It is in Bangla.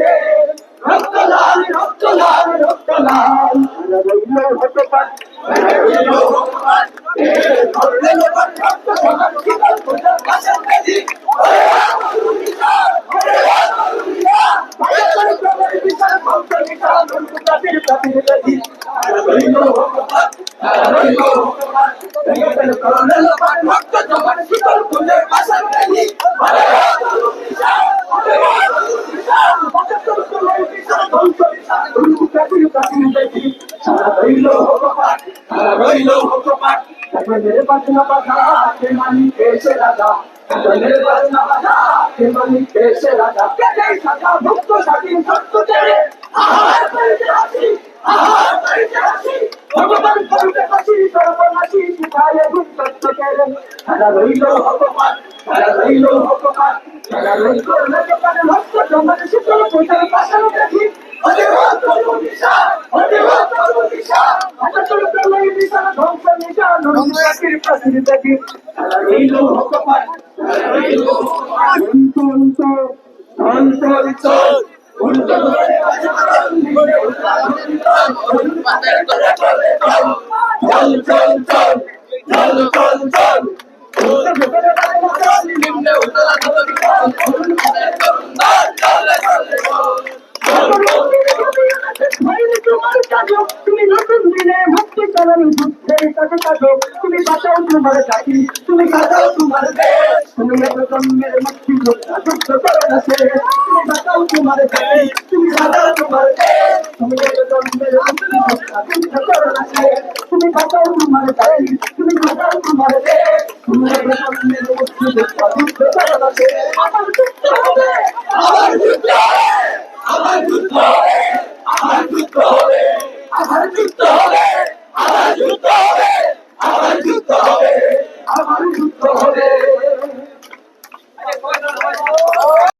রে রক্ত লাল রক্ত লাল রক্ত লাল রইল হতবাক রইল হতবাক করলে লোক রক্ত সমান জীবন পূজার কাছে বেদি ওরে আমরু বিচার ওরে আমরু বিচার ভারতের প্রবল বিচার ভক্ত বিচার ধর্মজাতির প্রতিনিধি রইল হতবাক রইল হতবাক করলে লোক রক্ত সমান জীবন পূজার কাছে বেদি ওরে আমরু বিচার ওরে আমরু বিচার ভারতের প্রবল বিচার ভক্ত বিচার ধর্মজাতির প্রতিনিধি রইল হতবাক রইল হতবাক মেরে বাজনা বাজা के मानी कैसे राजा मेरे बाजना बाजा के मानी कैसे राजा कैसे सदा भक्त साथी भक्त तेरे आहार करते हंसी भगवान करते हंसी सर्वनाशी सिखाए गुण सत्य तेरे हरा रहिलो भगवान हरा रहिलो लगन भक्त जमन शीतल पुत्र पासन देखी अरे वाह करो निशा हटा चलो चलो निशा ध्वंस निशा नंदीर प्रसिद्ध देखी हरा रहिलो भगवान তুমি নতুন দিনে ভক্তি চালানি যুদ্ধের কাছে কাজো তুমি বাঁচাও তোমার জাতি তুমি বাঁচাও তোমার দেশ তুমি জন্মের মুক্তি যুদ্ধ করো না সে তুমি বাঁচাও তোমার জাতি তুমি বাঁচাও তোমার দেশ তুমি জন্মের মুক্তি যুদ্ধ করো না সে তুমি বাঁচাও তোমার জাতি তুমি বাঁচাও তোমার দেশ তুমি জন্মের মুক্তি যুদ্ধ করো না সে আমার যুদ্ধ হবে আমার যুদ্ধ হবে আমার যুদ্ধ হবে আমার যুদ্ধ হবে আমার যুদ্ধ হবে আমার যুদ্ধ হবে